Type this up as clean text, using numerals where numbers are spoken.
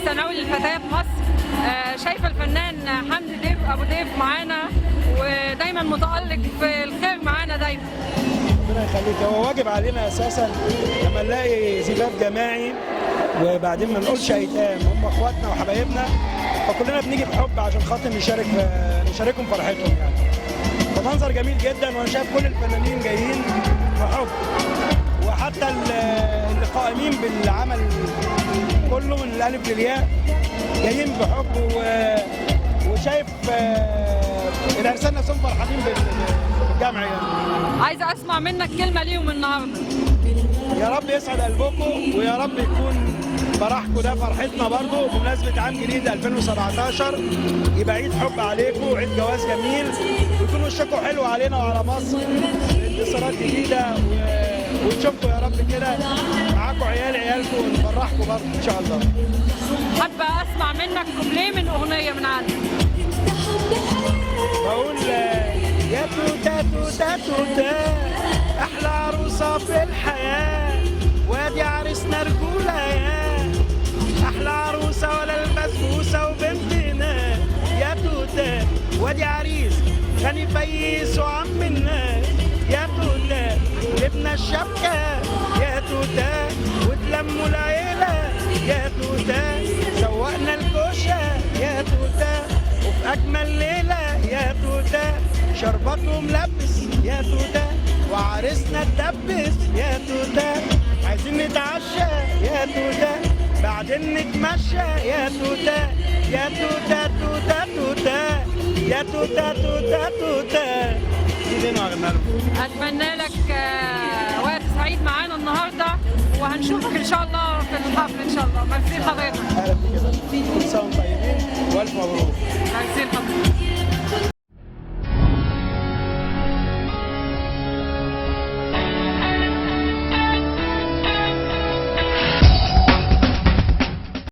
الثانوي للفتاه في مصر. شايفه الفنان حمدي ابو ضيف معانا ودايما متالق في الخير معانا دايما. ربنا يخليك. هو واجب علينا اساسا لما نلاقي زفاف جماعي وبعدين ما نقولش ايتام، هم اخواتنا وحبايبنا، فكلنا بنيجي بحب عشان خاطر نشاركهم فرحتهم يعني. فمنظر جميل جدا، وانا شايف كل الفنانين جايين بحب، وحتى اللي قائمين بالعمل كله من الالف للياء جايين بحب، وشايف العرسان نفسهم فرحانين بالجمع يعني. عايزه اسمع منك كلمه ليهم النهارده. يا رب يسعد قلبكم، ويا رب يكون فرحكم ده فرحتنا برضه بمناسبه عام جديد 2017، يبقى عيد حب عليكم وعيد جواز جميل، ويكون وشكم حلو علينا وعلى مصر، انتصارات جديده، ونشوفكم يا رب كده معاكم عيالكم ونفرحكم برضه ان شاء الله. حابه اسمع منك كوبليه من اغنيه من عندك. بقول يا توتا توتا توتا احلى عروسه في الحياه، وادي عريسنا رجوله يا احلى عروسه ولا البسبوسه وبنتنا يا توتا، وادي عريس غني فيس وعم الناس يا توتا، جبنا الشبكه يا توتا وتلموا العيله يا توتا، سوقنا الكوشه يا توتا وفي اجمل ليله يا توتا، شربته ملبس يا توتا وعرسنا اتدبس يا توتا، عايزين نتعشى يا توتا بعدين نتمشى يا توتا، يا توتا توتا توتا يا توتا توتا توتا. اتمنى لك وقت سعيد معانا النهارده، وهنشوفك ان شاء الله في الحفل ان شاء الله. ميرسي حضرتك. اهلا بك، كل سنه وانتم طيبين والف مبروك. ميرسي حضرتك.